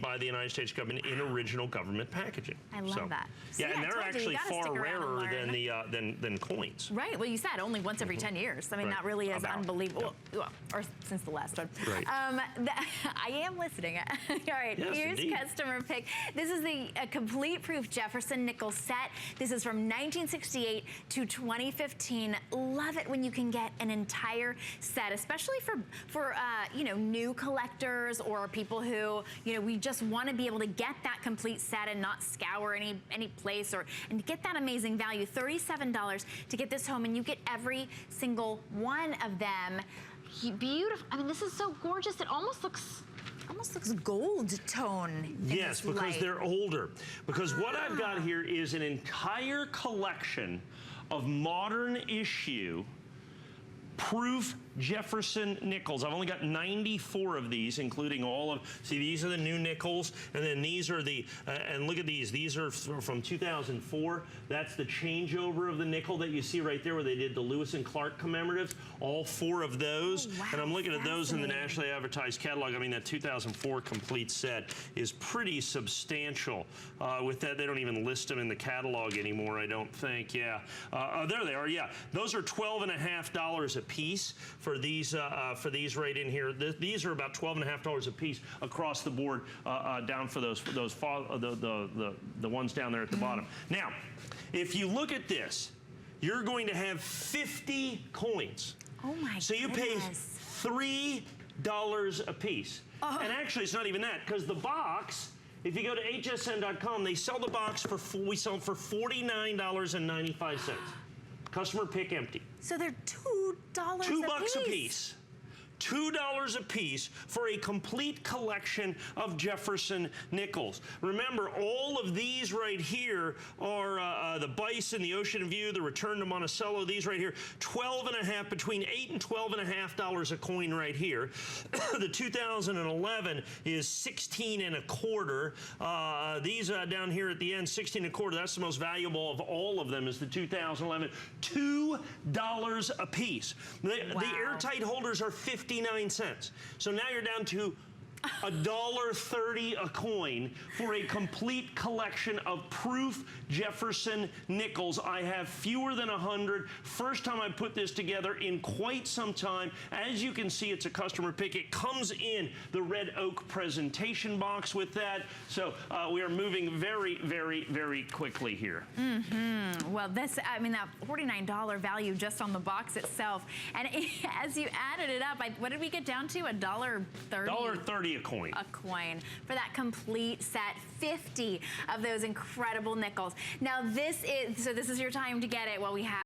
by the United States government in original government packaging. I love that. So yeah, and they're actually far rarer than coins. Right. Well, you said only once every 10 years. I mean, that really is unbelievable. Well, or since the last one. Right. I am listening. All right. Yes, here's indeed. customer pick. This is the complete proof Jefferson nickel set. This is from 1968 to 2015. Love it when you can get an entire set, especially for you know, new collectors or people who, you know, we just want to be able to get that complete set and not scour any place and get that amazing value. $37 to get this home, and you get every single one of them. Beautiful. I mean, this is so gorgeous. It almost looks gold tone. Yes, because they're older. Because what I've got here is an entire collection of modern issue proof Jefferson nickels. I've only got 94 of these, including all of, see, these are the new nickels, and then these are the, and look at these are from 2004. That's the changeover of the nickel that you see right there where they did the Lewis and Clark commemoratives, all 4 of those. Oh, wow, and I'm looking at those in the nationally advertised catalog. I mean, that 2004 complete set is pretty substantial. With that, they don't even list them in the catalog anymore, I don't think, yeah. There they are, yeah. Those are $12.50 a piece. For these right in here. These are about $12.50 a piece across the board down for the ones down there at the bottom. Now, if you look at this, you're going to have 50 coins. Oh my So you pay $3 a piece. And actually, it's not even that, because the box, if you go to hsn.com, they sell the box we sell for $49.95. Customer pick empty. So they're $2 $2 a piece. $2 a piece for a complete collection of Jefferson nickels. Remember, all of these right here are the Bison, the Ocean View, the Return to Monticello. These right here, between $8 and $12.50 a coin right here. The 2011 is 16 and a quarter. These down here at the end, 16 and a quarter. That's the most valuable of all of them. Is the 2011, $2 a piece. The airtight holders are 59 cents. So now you're down to $1.30 a coin for a complete collection of proof Jefferson nickels. I have fewer than 100. First time I put this together in quite some time. As you can see, it's a customer pick. It comes in the red oak presentation box with that. So we are moving very, very, very quickly here. Well, this, I mean, that $49 value just on the box itself. And as you added it up, what did we get down to? $1.30? $1.30 a coin. A coin for that complete set. 50 of those incredible nickels. Now this is your time to get it while we have